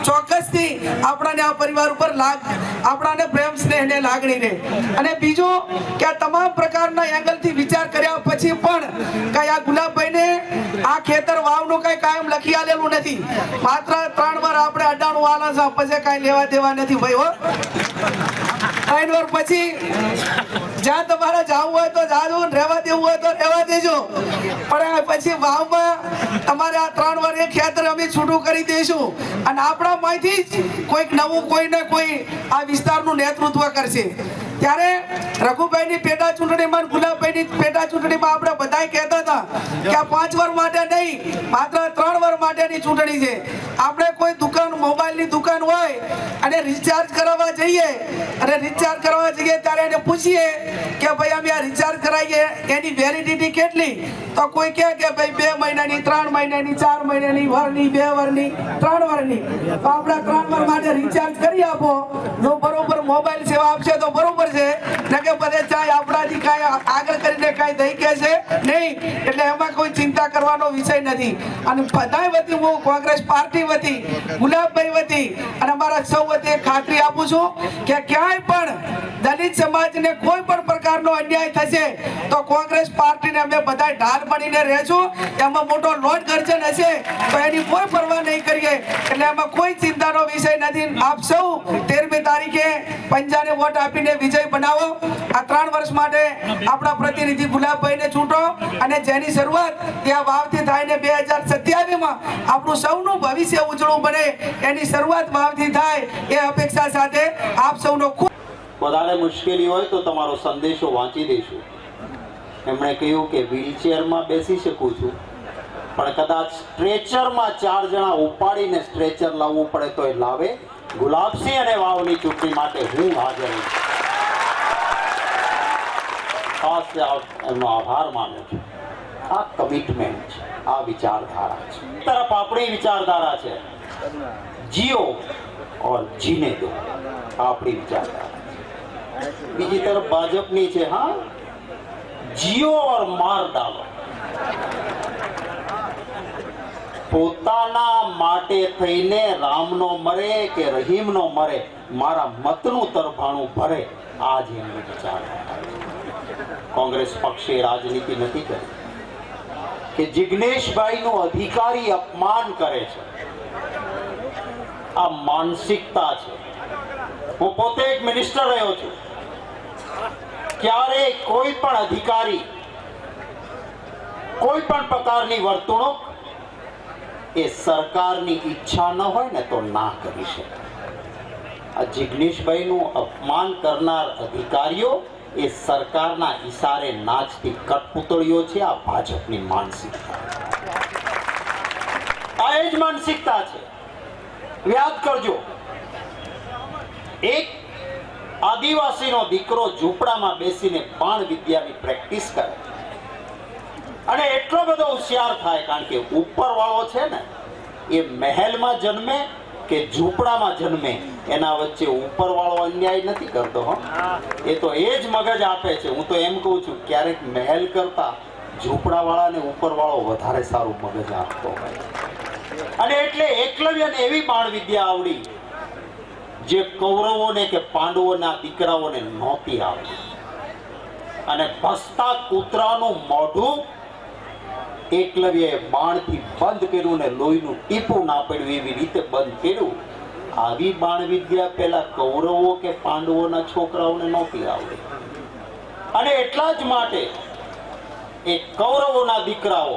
ચોક્કસથી આપણાને આ પરિવાર ઉપર આપણાને પ્રેમ સ્નેહ ને લાગણી રહે. અને બીજું કે આ તમામ પ્રકારના એંગલથી વિચાર કર્યા પછી પણ કઈ આ ગુલાબભાઈને આ ખેતર વાવનું કઈ કાયમ લખી આલેલું નથી. માત્ર 3 વાર આપણે અડાણું વાલા છે, પછી કઈ લેવા દેવા નથી ભાઈ હો. 3 વાર પછી જ્યાં તમારે જવું હોય તો જાજો, રહેવા દેવું હોય તો રહેવા દેજો, પણ પછી વાવમાં તમારે આ 3 વાર એ ખેતર અમે છૂટું કરી દઈશું અને આપણા માંથી જ કોઈક નવું કોઈ ને કોઈ આ વિસ્તારનું નેતૃત્વ કરશે. ત્યારે રઘુભાઈની પેટા ચૂંટણીમાં, ગુલાબભાઈની પેટા ચૂંટણીમાં આપણે બધા કહેતા હતા કે આ 5 વાર માટે નહીં, માત્ર 3 વાર માટેની ચૂંટણી છે. આપણે કોઈ દુકાન, મોબાઈલની દુકાન હોય અને રિચાર્જ કરાવવા જઈએ અને રિચાર્જ કરાવવા જઈએ ત્યારે એને પૂછીએ કે ભાઈ અમે આ રિચાર્જ કરાવીએ એની વેલિડિટી કેટલી, તો કોઈ કહે કે ભાઈ 2 મહિનાની, 3 મહિનાની, 4 મહિનાની, વરની, 2 વરની, 3 વરની. તો આપણે 3 વાર માટે રિચાર્જ કરી આપો. જો બરોબર મોબાઈલ સેવા આપશે તો બરોબર છે, ને કે બધે ચાય આપણાથી કાંઈ આગળ કરીને કાંઈ દઈ કે છે નહીં. એટલે એમાં કોઈ ચિંતા કરવાનો વિષય નથી. અને બધાય વતી હું કોંગ્રેસ પાર્ટી વતી, ગુલાબભાઈ વતી અને અમારા સૌ વતી ખાતરી આપું છું કે ક્યાંય પણ દલિત સમાજને કોઈ પણ પ્રકારનો અન્યાય થશે તો કોંગ્રેસ પાર્ટીને અમે બધા ઢાલ બનીને રહેશું. એમાં મોટો લોટ ગર્જન હશે તો એની કોઈ પરવા નહીં કરીએ. એટલે એમાં કોઈ ચિંતાનો વિષય નથી. આપ સૌ 13મી તારીખે પંજાને વોટ આપીને વિજય બનાવો. આ 3 વર્ષ માટે આપણા પ્રતિનિધિ ગુલાબભાઈને ચૂંટો અને જેની શરૂઆત ત્યાં વાવથી થાય ને 2027માં આપણું સૌનું ભવિષ્ય ઉજળું બને એની શરૂઆત વાવથી થાય એ અપેક્ષા સાથે આપ સૌનો ખૂબ વધારે મુશ્કેલી હોય તો તમારો સંદેશો વાંચી દઈશું. એમણે કહ્યું કે વ્હીલચેરમાં બેસી શકું છું, પણ કદાચ સ્ટ્રેચરમાં 4 જણા ઉપાડીને સ્ટ્રેચર લાવવું પડે તો એ લાવે. ગુલાબસિંહ અને વાવની ચૂંટણી માટે હું હાજર છું. ખાસ એમનો આભાર માનું છું. આ કમિટમેન્ટ છે, આ વિચારધારા છે. એક તરફ આપણી વિચારધારા છે, જીઓ ઓર જીને દો, આપણી વિચારધારા. બીજી તરફ ભાજપની છે, હા, જીઓ ઓર માર ડાલો. પોતાના માટે થઈને રામનો મરે કે રહીમનો મરે, મારા મતનું તરફાણું ભરે, આ જ એમની વિચારધારા. કોંગ્રેસ પક્ષે રાજનીતિ નથી કરી કે જિગ્નેશભાઈનું અધિકારી અપમાન કરે છે. આ માનસિકતા છે. હું પોતે એક મિનિસ્ટર રહ્યો છું. ક્યારે કોઈ પણ અધિકારી કોઈ પણ પ્રકારની વર્તણૂક એ સરકારની ઈચ્છા ન હોય ને તો ના કરી શકે. આ જિગ્નેશભાઈનું અપમાન કરનાર અધિકારીઓ એ સરકારના ઈશારે નાચતી કઠપૂતળીઓ છે. આ ભાજપની માનસિકતા, આ એ જ માનસિકતા છે. યાદ કરજો, એક આદિવાસીનો દીકરો ઝૂંપડામાં બેસીને બાણ વિદ્યાની પ્રેક્ટિસ કરે અને એટલો બધો હોશિયાર થાય, કારણ કે ઉપરવાળો છે ને એ મહેલમાં જન્મે કે ઝૂંપડામાં જન્મે, એના વચ્ચે ઉપરવાળો અન્યાય નથી કરતો. એ તો એ જ મગજ આપે છે. હું તો એમ કહું છું, ક્યારેક મહેલ કરતા ઝૂંપડાવાળાને ઉપરવાળો વધારે સારું મગજ આપતો હોય. અને એટલે એકલવ્યને એવી બાણ વિદ્યા આવડી જે કૌરવોને કે પાંડવોના દીકરાઓને નહોતી આવડી. અને ભસતા કૂતરાનું મોઢું એકલવ્યએ બાણથી બંધ કર્યું ને લોહીનું ટીપું ના પડ્યું એવી રીતે બંધ કર્યું. આવી બાણ વિદ્યા પેલા કૌરવો કે પાંડવોના છોકરાઓને નહોતી આવડી. અને એટલા જ માટે એ કૌરવોના દીકરાઓ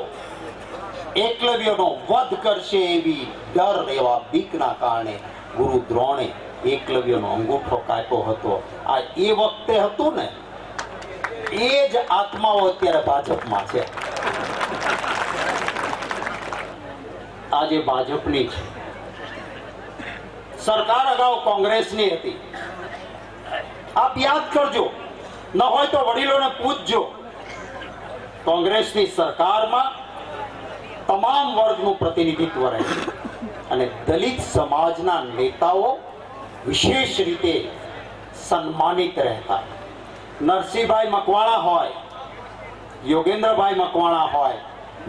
એકલવ્યનો વધ કરશે એવી ડર, એવા બીકના કારણે ગુરુ દ્રોણે એકલવ્યનો અંગૂઠો કાપ્યો હતો. આ એ વખતે હતું ને, એ જ આત્માઓ અત્યારે ભાજપમાં છે. આજે ભાજપની છે. સરકાર અગાઉ કોંગ્રેસની હતી. આપ યાદ કરજો, ન હોય તો વડીલોને પૂછજો. કોંગ્રેસની સરકારમાં તમામ વર્ગનું પ્રતિનિધિત્વ રહે અને દલિત સમાજના નેતાઓ વિશેષ રીતે સન્માનિત રહેતા. નરસિંહભાઈ મકવાણા હોય, યોગેન્દ્રભાઈ મકવાણા હોય,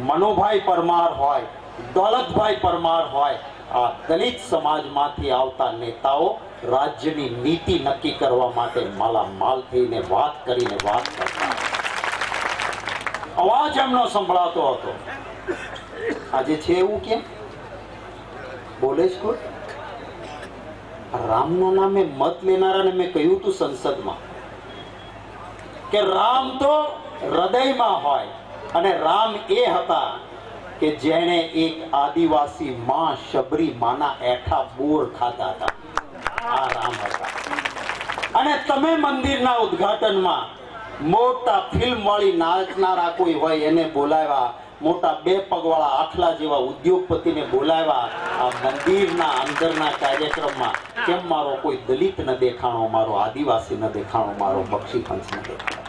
મનુભાઈ પરમાર હોય, દોલતભાઈ પરમાર હોય, આ દલિત સમાજમાંથી આવતા નેતાઓ રાજ્યની નીતિ નક્કી કરવા માટે માલામાલ થઈને વાત કરીને વાત કરતા. અવાજ એમનો સંભળાતો હતો. આજે છે એવું કેમ? બોલે જ કોઈ? રામના નામે મત લેનારાને મેં કહ્યું હતું સંસદમાં કે રામ તો હૃદયમાં હોય, અને રામ એ હતા કે જેણે એક આદિવાસી માં શબરી માના એઠા બોર ખાધા હતા. આ રામ હતા. અને તમે મંદિરના ઉદ્ઘાટનમાં મોટા ફિલ્મ વાળી નાચનારા કોઈ હોય એને બોલાવ્યા, મોટા 2 પગવાળા આખલા જેવા ઉદ્યોગપતિને બોલાવ્યા આ મંદિરના અંદરના કાર્યક્રમમાં. કેમ મારો કોઈ દલિત ન દેખાણો, મારો આદિવાસી ન દેખાણો, મારો બક્ષી પંચ ન દેખાણો?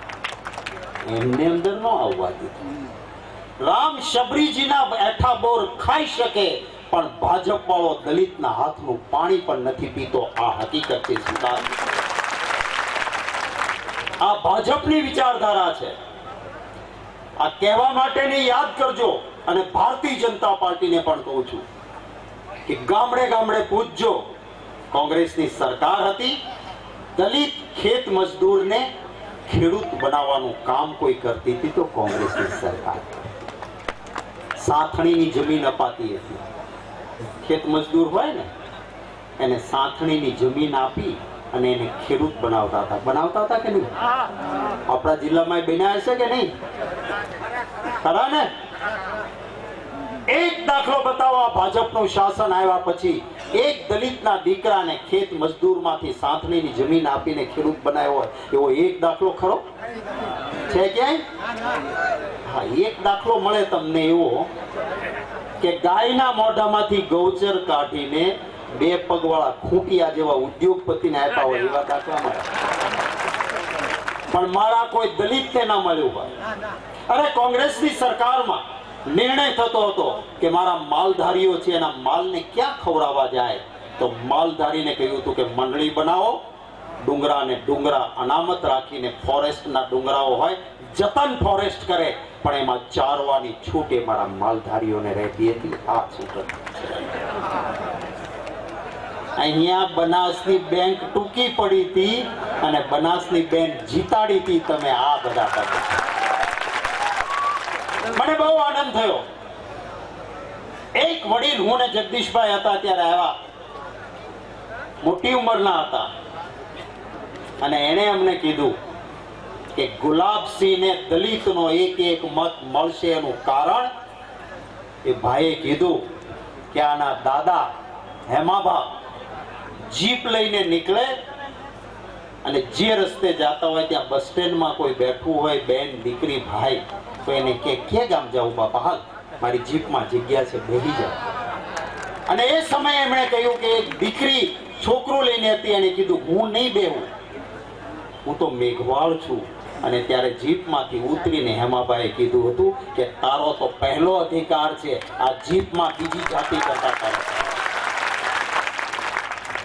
એમને અંદર ન આવવા દીધું. રામ શબરીજીના એઠા બોર ખાઈ શકે, પણ ભાજપ વાળો દલિતના હાથનું પાણી પણ નથી પીતો. આ હકીકત છે. સ્વીકાર. આ ભાજપની વિચારધારા છે. આ કહેવા માટેની યાદ કરજો. અને ભારતીય જનતા પાર્ટીને પણ કહું છું કે ગામડે ગામડે પૂછજો. કોંગ્રેસની સરકાર હતી, દલિત ખેત મજદૂરને ખેડૂત બનાવવાનું કામ કોઈ કરતી હતી તો કોંગ્રેસની સરકાર. સાથણીની જમીન અપાતી હતી. ખેત મજદૂર હોય ને એને સાથણીની જમીન આપી અને એને ખેડૂત બનાવતા હતા. બનાવતા હતા કે નહીં? આપણા જિલ્લામાં બન્યા હશે કે નહીં? ખરા ને? એક દાખલો બતાવો. ભાજપનું શાસન આવ્યા પછી એક દલિતના દીકરાને ખેત મજદૂરમાંથી સાથણીની જમીન આપીને ખેડૂત બનાવ્યો હોય એવો એક દાખલો ખરો છે ક્યાંય? હા, એક દાખલો મળે તમને એવો કે ગાયના મોઢામાંથી ગૌચર કાઢીને 2 પગવાળા ખૂંટિયા જેવા ઉદ્યોગપતિને આપ્યા હોય એવા દાખલા મળે. પણ મારા કોઈ દલિતને ના મળ્યું હોય. અરે કોંગ્રેસની સરકારમાં નિર્ણય થતો હતો કે મારા માલધારીઓ છે એના માલને ક્યાં ખવડાવવા જાય, તો માલધારીને કહ્યું હતું કે મંડળી બનાવો, ડુંગરા ને ડુંગરા અનામત રાખીને ફોરેસ્ટના ડુંગરાઓ હોય જતન ફોરેસ્ટ કરે, પણ એમાં ચારવાની છૂટ એ મારા માલધારીઓને રહેતી હતી. આ છૂટ અહીંયા બનાસની બેંક ટૂંકી પડી હતી અને બનાસની બેંક જીતાડી હતી. તમે આ બધા કરો. મને બહુ આનંદ થયો. એક વડીલ, હું ને જગદીશભાઈ હતા ત્યારે આવ્યા, મોટી ઉંમરના હતા, અને એને અમને કીધું કે ગુલાબસિંહને દલિતનો એક મત મળશે એનું કારણ એ ભાઈએ કીધું કે આના દાદા હેમાબા જીપ લઈને નીકળે અને જે રસ્તે જતા હોય ત્યાં બસ સ્ટેન્ડમાં કોઈ બેઠું હોય, બેન, દીકરી, ભાઈ, તો એને કે ગામ જાઉં બાપા, હાલ મારી જીપમાં જગ્યા છે, બેસી જાઓ. અને એ સમયે એમણે કહ્યું કે એક દીકરી છોકરું લઈને હતી, એને કીધું હું નહીં બેહું, હું તો મેઘવાળ છું. અને ત્યારે જીપમાંથી ઉતરીને હેમાબાઈએ કીધું હતું કે તારો તો પહેલો અધિકાર છે આ જીપમાં બીજી જાતિ કરતા કરો.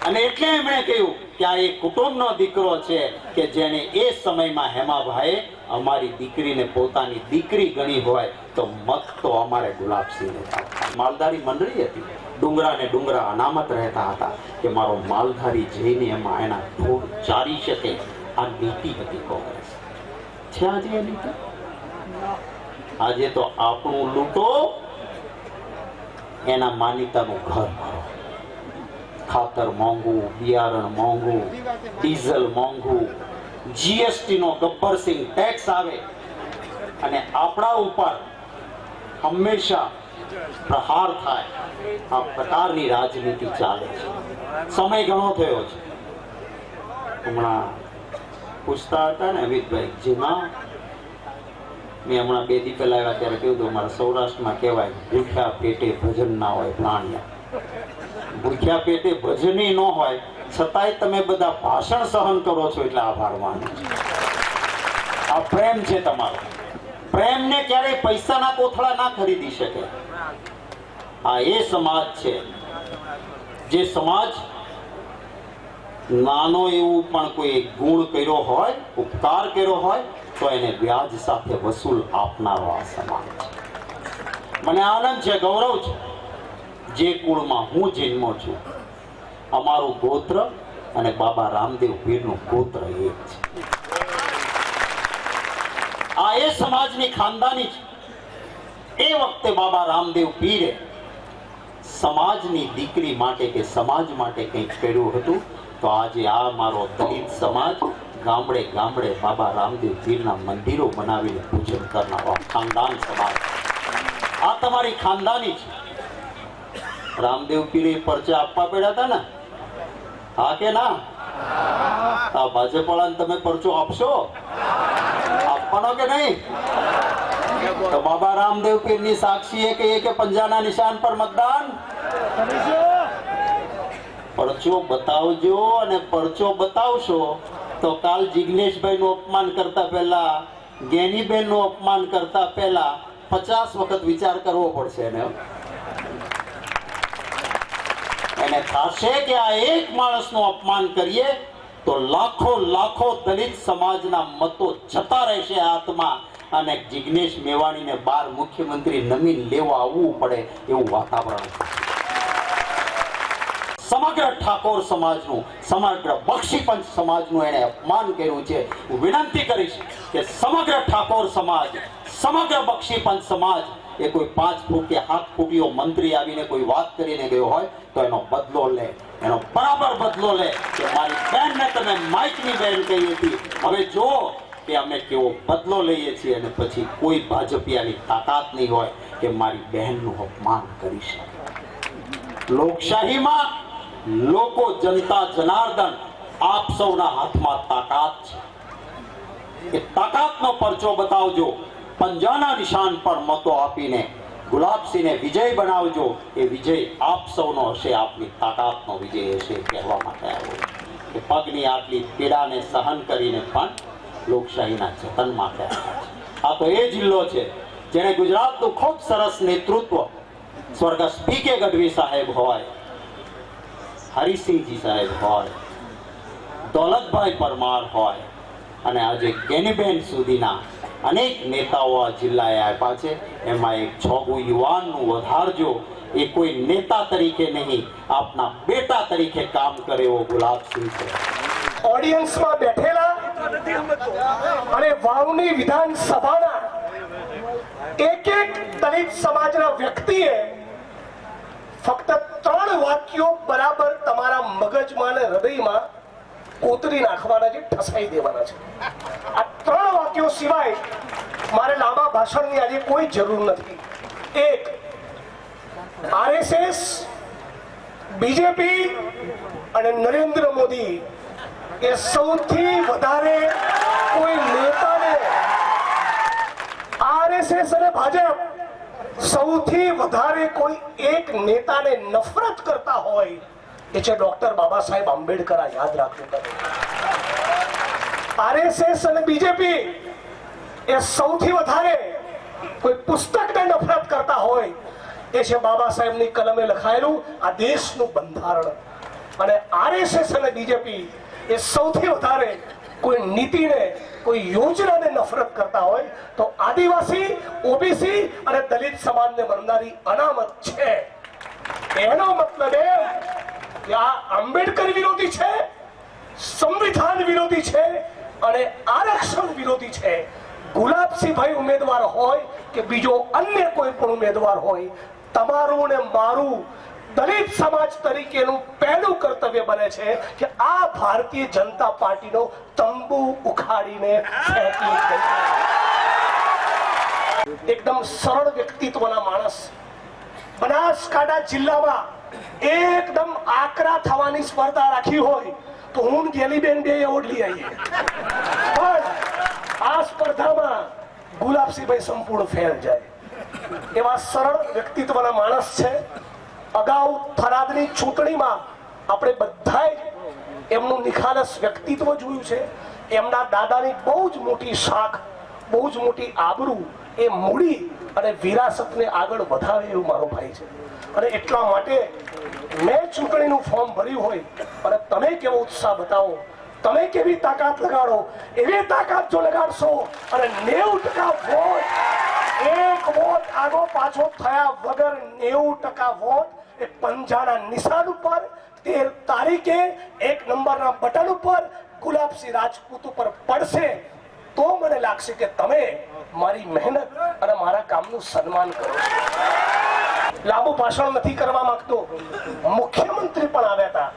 અને એટલે એમણે કહ્યું કે આ એક કુટુંબનો દીકરો છે કે જેને એ સમયમાં હેમાભાઈએ અમારી દીકરીને પોતાની દીકરી ગણી હોય તો મત તો અમારે ગુલાબસિંહને. માલધારી મંડળી હતી, ડુંગરા ને ડુંગરા અનામત રહેતા હતા કે મારો માલધારી જઈને એમાં એના ઢોર ચારી શકે. આ નીતિ હતી કોંગ્રેસ. છે આજે એ નીતિ? આજે તો આપણું લૂંટો, એના માન્યતાનું ઘર મારો. ખાતર મોંઘું, બિયારણ મોંઘું, ડીઝલ મોંઘું, જીએસટી નો ગબ્બરસિંહ ટેક્સ આવે, અને આપણા ઉપર હંમેશા પ્રહાર થાય. આ પ્રકારની રાજનીતિ ચાલે છે. સમય ઘણો થયો છે. હમણાં પૂછતા હતા ને અમિતભાઈ, જેમાં મેં હમણાં 2 દી પહેલા આવ્યા ત્યારે કહ્યું હતું અમારા સૌરાષ્ટ્રમાં કહેવાય ભૂખ્યા પેટે ભજન ના હોય પ્રાણિયા. ભૂખ્યા પેટે ભજની ન હોય છતાંય તમે બધા ભાષણ સહન કરો છો એટલે આભાર માનું છું. આ પ્રેમ છે તમારો. પ્રેમને ક્યારેય પૈસાના કોથળા ના ખરીદી શકે. આ એ સમાજ છે જે સમાજ નાનો એવું પણ કોઈ ગુણ કર્યો હોય, ઉપકાર કર્યો હોય તો એને વ્યાજ સાથે વસૂલ આપનારો આ સમાજ છે. મને આનંદ છે, ગૌરવ છે જે કુળમાં હું જન્મો છું, અમારું ગોત્ર અને બાબા રામદેવ પીરનું ગોત્ર એક છે. આ એ સમાજની ખાનદાની છે. એ વખતે બાબા રામદેવ પીરે સમાજની દીકરી માટે કે સમાજ માટે કંઈક કર્યું હતું, તો આજે આ મારો દલિત સમાજ ગામડે ગામડે બાબા રામદેવ પીરના મંદિરો બનાવીને પૂજન કરનારો ખાનદાન સમાજ. આ તમારી ખાનદાની છે. રામદેવ પીરે પરચા આપવા પડ્યા હતા ને, હા કે ના? આ ભાજપ વાળાને તમે પરચો આપશો? આપવાનો કે નહીં? તો બાબા રામદેવ પીરની સાક્ષીએ કહીએ કે પંજાના નિશાન પર મતદાન. પરચો બતાવજો, અને પરચો બતાવશો તો કાલ જિગ્નેશભાઈ નું અપમાન કરતા પહેલા, જ્ઞાનીબેન નું અપમાન કરતા પહેલા 50 વખત વિચાર કરવો પડશે એને થશે કે આ એક માણસનું અપમાન કરીએ તો લાખો લાખો દલિત સમાજના મતો જતા રહેશે હાથમાં, અને જિગ્નેશ મેવાણીને 12 મુખ્યમંત્રી નમીન લેવા આવવું પડે એવું વાતાવરણ. સમગ્ર ઠાકોર સમાજનું, સમગ્ર બક્ષીપંચ સમાજનું એને અપમાન કર્યું છે. હું વિનંતી કરીશ કે સમગ્ર ઠાકોર સમાજ, સમગ્ર બક્ષીપંચ સમાજ એ કોઈ 5 ફૂટ કે 7 ફૂટીયો મંત્રી આવીને કોઈ વાત કરીને ગયો હોય તો એનો બદલો લે, એનો બરાબર બદલો લે કે મારી બહેનને તમે માઇકની બહેન કહી હતી, હવે જો કે અમે કેવો બદલો લઈએ છીએ, અને પછી કોઈ ભાજપિયાની તાકાત નહીં હોય કે મારી બહેનનું અપમાન કરી શકે. લોકશાહીમાં લોકો, જનતા જનાર્દન, આપ સૌના હાથમાં તાકાત છે. એ તાકાતનો પરચો બતાવજો. પંજાના નિશાન પર મતો આપીને ગુલાબસિંહને વિજય બનાવજો. એ વિજય આપ સૌનો હશે, આપની તાકાતનો વિજય હશે કહેવા માટે આવ્યો કે પગની આટલી પીડાને સહન કરીને પણ લોકશાહીના જતન માટે આવ્યા છે. આ તો એ જિલ્લો છે જેણે ગુજરાતનું ખૂબ સરસ નેતૃત્વ સ્વર્ગસ્થ પી.કે. ગઢવી સાહેબ હોય, હરિસિંહજી સાહેબ હોય, દોલતભાઈ પરમાર હોય, અને આજે જ્ઞાનીબેન સુધીના અનેક નેતાઓ આ જિલ્લાએ આપ્યા છે. એમાં એક છોગુ યુવાનનું વધારજો. એ કોઈ નેતા તરીકે નહીં, આપના બેટા તરીકે કામ કરે એવો ગુલાબસિંહ છે. ઓડિયન્સમાં બેઠેલા અને વાવની વિધાનસભાના એક દલિત સમાજના વ્યક્તિએ ફક્ત 3 વાક્યો બરાબર તમારા મગજમાં અને હૃદયમાં કોતરી નાખવાના છે, ઠસાઈ દેવાના છે. આ 3 વાક્યો સિવાય મારે લાંબા ભાષણની આજે કોઈ જરૂર નથી. એક, આરએસએસ, બીજેપી અને નરેન્દ્ર મોદી એ સૌથી વધારે કોઈ નેતાને, આરએસએસ અને ભાજપ સૌથી વધારે કોઈ એક નેતાને નફરત કરતા હોય એ છે ડોક્ટર બાબા સાહેબ આંબેડકર. યાદ રાખવું. આરએસએસ અને બીજેપી એ સૌથી વધારે કોઈ પુસ્તકને નફરત કરતા હોય એ છે બાબા સાહેબની કલમે લખાયેલું આ દેશનું બંધારણ. અને આરએસએસ અને બીજેપી એ સૌથી વધારે કોઈ નીતિને, કોઈ યોજનાને નફરત કરતા હોય તો આદિવાસી, ઓબીસી અને દલિત સમાજને મળનારી અનામત છે. એનો મતલબ એ કે આ આંબેડકર વિરોધી છે, સંવિધાન વિરોધી છે અને આરક્ષણ વિરોધી છે. ગુલાબસિંહભાઈ ઉમેદવાર હોય કે બીજો અન્ય કોઈ પણ ઉમેદવાર હોય, તમારું ને મારું દલિત સમાજ તરીકેનું પહેલું કર્તવ્ય બને છે કે આ ભારતીય જનતા પાર્ટીનો તંબુ ઉખાડીને ફેંકી દે. એકદમ સરળ વ્યક્તિત્વના માણસ, બનાસકાંઠા જિલ્લામાં એકદમ આકરા થવાની સ્પર્ધા રાખી હોય તો હું ગેલીબેન 2 એવોર્ડ લઈ આવીએ, પણ આ સ્પર્ધામાં ગુલાબસિંહભાઈ સંપૂર્ણ ફેલ જાય. એવા સરળ વ્યક્તિત્વના માણસ છે. અગાઉ થરાદની ચૂંટણીમાં આપણે બધાએ એમનું નિખાલસ વ્યક્તિત્વ જોયું છે. એમના દાદાની બહુ જ મોટી શાખ, બહુ જ મોટી આબરૂ, એ મૂડી અને વિરાસતને આગળ વધારે એવું મારો ભાઈ છે. અને એટલા માટે મેં ચૂંટણીનું ફોર્મ ભર્યું હોય અને તમે કેવો ઉત્સાહ બતાવો, તમે કેવી તાકાત લગાડો, એવી તાકાત જો લગાડશો અને 90% વોટ, એક વોટ આગો પાછો થયા વગર 90% વોટ એ પંજાના નિશાન ઉપર 13 તારીખે 1 નંબરના બટન ઉપર ગુલાબસિંહ રાજપૂત ઉપર પડશે તો મને લાગશે કે તમે મારી મહેનત અને મારા કામનું સન્માન કરો છો. લાંબુ ભાષણ નથી કરવા માંગતો. મુખ્યમંત્રી પણ આવ્યા હતા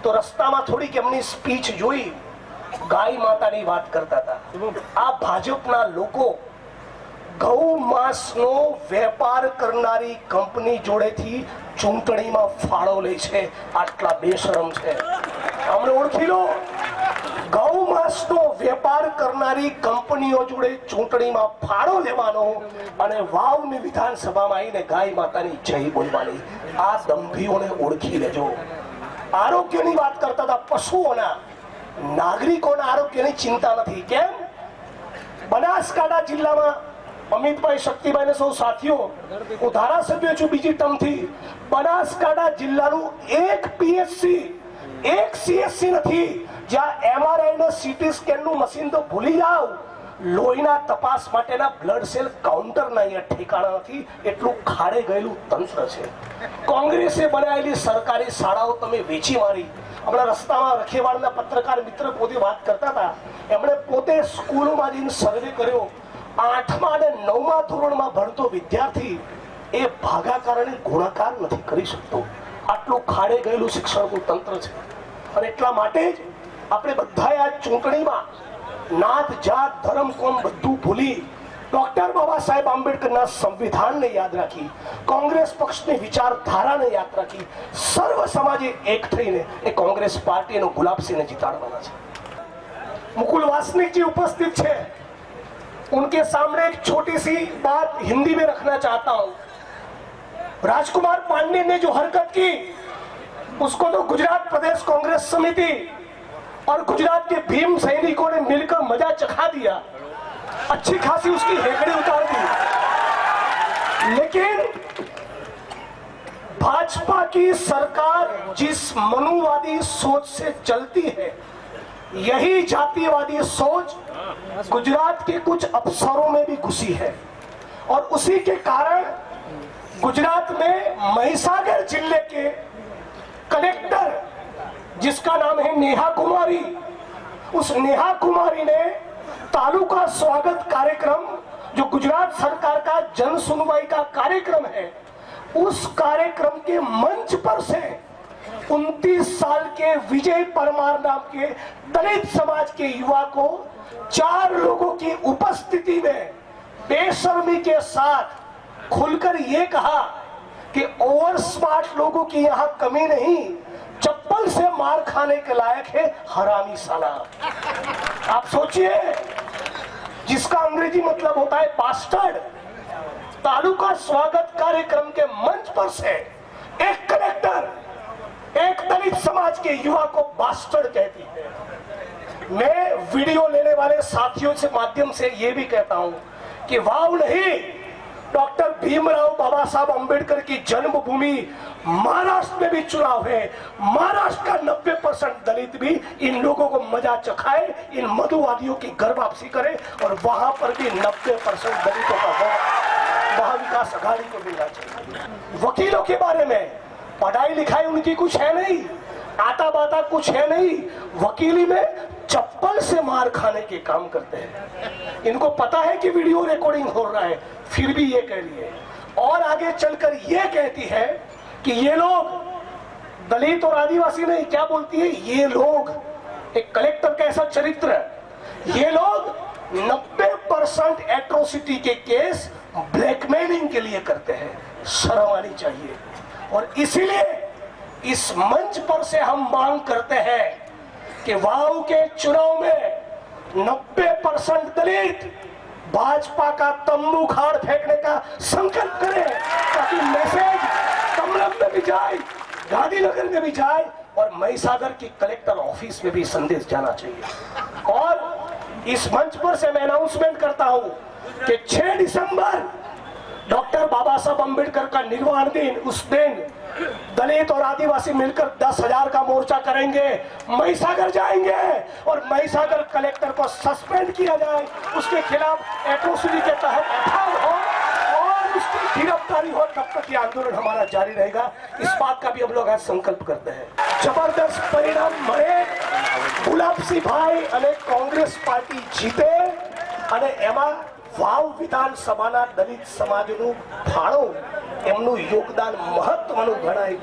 તો રસ્તામાં થોડીક એમની સ્પીચ જોઈ, ગાય માતાની વાત કરતા હતા. આ ભાજપના લોકો ગૌ માંસનો વેપાર કરનારી કંપની જોડેથી ચૂંટણીમાં ફાળો લે છે. આટલા બેશરમ છે. અમને ઓળખી લો. ગૌ માંસનો વેપાર કરનારી કંપનીઓ જોડે ચૂંટણીમાં ફાળો લેવાનો અને વાવની વિધાનસભામાં આવીને ગાય માતાની જય બોલવાની. આ દંભીઓને ઓળખી લેજો. આરોગ્યની વાત કરતા હતા. પશુઓના, નાગરિકોના આરોગ્યની ચિંતા નથી. કેમ? બનાસકાંઠા જિલ્લામાં અમિતભાઈ, શક્તિભાઈ ને સૌ સાથીઓ, હું ધારાસભ્ય છું બીજી ટર્મથી. બનાસકાંઠા જિલ્લાનું એક પીએચસી, એક સીએચસી નથી જ્યાં એમઆરઆઈ ને સીટી સ્કેન નું મશીન તો ભૂલી જાઓ, લોહીના તપાસ માટેના બ્લડ સેલ કાઉન્ટરના અહીંયા ઠેકાણા નથી. એટલું ખાડે ગયેલું તંત્ર છે. કોંગ્રેસે બનાવેલી સરકારી શાળાઓ તમે વેચી મારી. હમણાં રસ્તામાં રખેવાળના પત્રકાર મિત્ર પોતે વાત કરતા હતા. એમણે પોતે સ્કૂલોમાં જઈને સર્વે કર્યો. 8મા અને 9મા ધોરણમાં ભણતો વિદ્યાર્થી એ ભાગાકાર અને ગુણાકાર નથી કરી શકતો. આટલું ખાડે ગયેલું શિક્ષણનું તંત્ર છે. અને એટલા માટે જ આપણે બધાએ આ ચૂંટણીમાં નાત, જાત, ધર્મ, કોમ બધું ભૂલી ડોક્ટર બાબા સાહેબ આંબેડકરના સંવિધાનને યાદ રાખી, કોંગ્રેસ પક્ષની વિચારધારાને યાદ રાખી, સર્વ સમાજે એક થઈને એ કોંગ્રેસ પાર્ટી અને ગુલાબસિંહને જીતાડવાના છે. मुकुल वासनिक जी उपस्थित है. उनके सामने एक छोटी सी बात हिंदी में रखना चाहता हूं. राजकुमार पांडे ने जो हरकत की उसको तो गुजरात प्रदेश कांग्रेस समिति और गुजरात के भीम सैनिकों ने मिलकर मजा चखा दिया. अच्छी खासी उसकी हेकड़ी उतार दी. लेकिन भाजपा की सरकार जिस मनुवादी सोच से चलती है, यही जातिवादी सोच गुजरात के कुछ अफसरों में भी घुसी है. और उसी के कारण गुजरात में महिसागर जिले के कलेक्टर, जिसका नाम है नेहा कुमारी, उस नेहा कुमारी ने तालुका स्वागत कार्यक्रम, जो गुजरात सरकार का जन सुनवाई का कार्यक्रम है, उस कार्यक्रम के मंच पर से 29 साल के विजय परमार नाम के दलित समाज के युवा को 4 लोगों की उपस्थिति में बेशर्मी के साथ खुलकर ये कहा कि ओवर स्मार्ट लोगों की यहाँ कमी नहीं, चप्पल से मार खाने के लायक है हरामी साला. आप सोचिए, जिसका अंग्रेजी मतलब होता है बास्टर्ड. तालुका स्वागत कार्यक्रम के मंच पर से एक कलेक्टर एक दलित समाज के युवा को बास्टर्ड कहती है. मैं वीडियो लेने वाले साथियों से माध्यम से ये भी कहता हूं कि वाव नहीं, डॉक्टर भीमराव बाबा साहब अंबेडकर की जन्मभूमि महाराष्ट्र में भी चुनाव है. महाराष्ट्र का 90% दलित भी इन लोगों को मजा चखाए, इन मधुवादियों की घर वापसी करे और वहां पर भी 90% दलितों का वोट महाविकास अघाड़ी को मिलना चाहिए. वकीलों के बारे में पढ़ाई लिखाई उनकी कुछ है नहीं, आता बाता कुछ है नहीं, वकीली में चप्पल से मार खाने के काम करते हैं. इनको पता है कि वीडियो रिकॉर्डिंग हो रहा है, फिर भी ये कह लिए. और आगे चलकर ये कहती है कि ये लोग दलित और आदिवासी नहीं, क्या बोलती है, ये लोग, एक कलेक्टर का ऐसा चरित्र, ये लोग 90% एट्रोसिटी के केस ब्लैकमेलिंग के लिए करते हैं. शर्म आनी चाहिए. और इसीलिए इस मंच पर से हम मांग करते हैं कि वाव के चुनाव में 90% दलित भाजपा का तंबू खाड़ फेंकने का संकल्प करें, ताकि मैसेज कमलम में भी जाए, गांधीनगर में भी जाए और महिसागर की कलेक्टर ऑफिस में भी संदेश जाना चाहिए. और इस मंच पर से मैं अनाउंसमेंट करता हूं कि 6 दिसंबर डॉक्टर बाबा साहब अंबेडकर का निर्वाण दिन, उस दिन दलित और आदिवासी मिलकर 10,000 का मोर्चा करेंगे, महिसागर जाएंगे और महिसागर कलेक्टर को सस्पेंड किया जाए, उसके खिलाफ एट्रोसिटी के तहत एफआईआर हो और उसकी गिरफ्तारी हो तब तक ये आंदोलन हमारा जारी रहेगा। इस बात का भी हम लोग आज संकल्प करते हैं। जबरदस्त परिणाम મળે, ગુલાબસિંહભાઈ અને કોંગ્રેસ પાર્ટી જીતે અને એમાં વાવ વિધાનસભાના દલિત સમાજનું ફાળો, એમનું યોગદાન મહત્વનું ગણાય।